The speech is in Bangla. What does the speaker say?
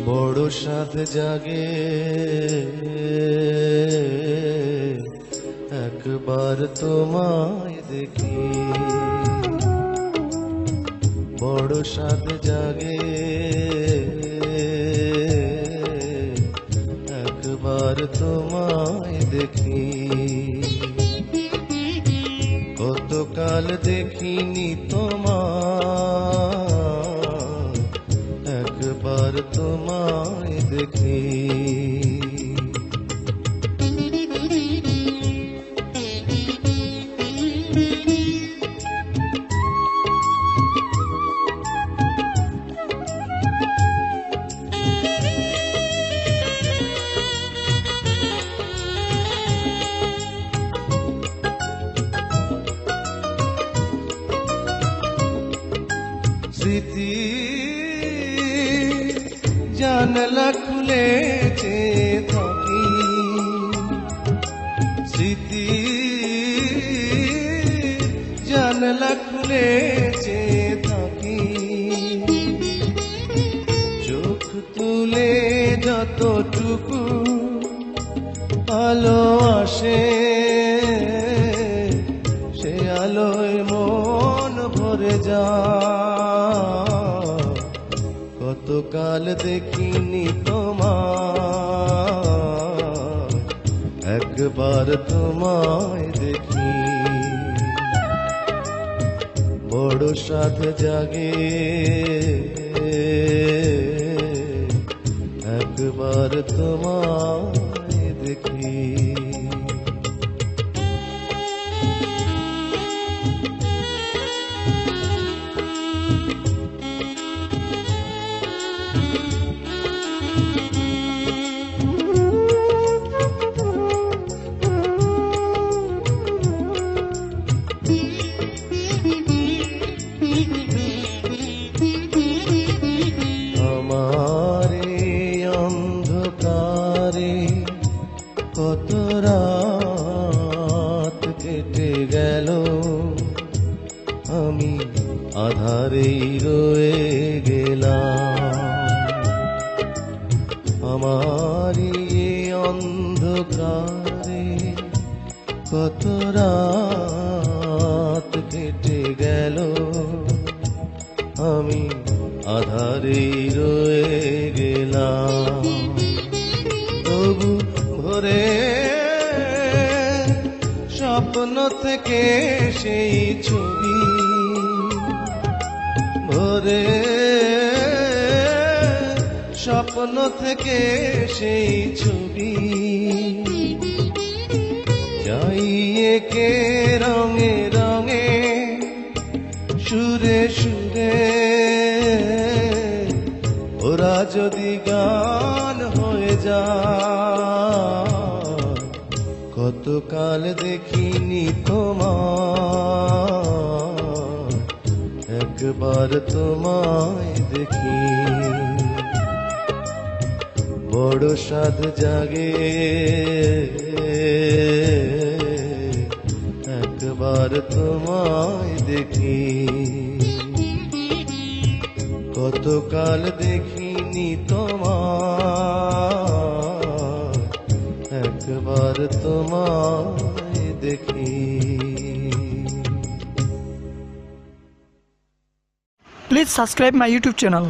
বড় সাধ জাগে একবার তোমায় দেখি, বড় সাধ জাগে একবার তোমায় দেখি। কতকাল দেখিনি তোমায়, একবার তোমায় দেখি। স্মৃতি জানলা খুলে চেয়ে থাকি, স্মৃতি জানলা খুলে চেয়ে থাকি। চোখ তুলে যতটুকু আলো আসে, সে আলোয় মন ভরে যায়। কতকাল দেখিনি তোমায়, একবার তোমায় দেখি। বড় সাধ জাগে একবার তোমায় দেখি। কত রাত কেটে গেল, আমি আধারেই রয়ে গেলাম। আমারই অন্ধকারে কত রাত কেটে গেল, আমি আধারেই রয়ে গেলাম। তবু ভোরে স্বপ্ন থেকে সেই ছবি, ভোরে স্বপ্ন থেকে সেই ছবি, যাই একে রঙে রঙে সুরে সুরে, ওরা যদি গান হয়ে যায়। কতকাল দেখিনি তোমায়, একবার তোমায় দেখি। বড় সাধ জাগে একবার তোমায় দেখি। কতকাল দেখিনি তোমায়, একবার তোমায় দেখি। Please subscribe my YouTube channel.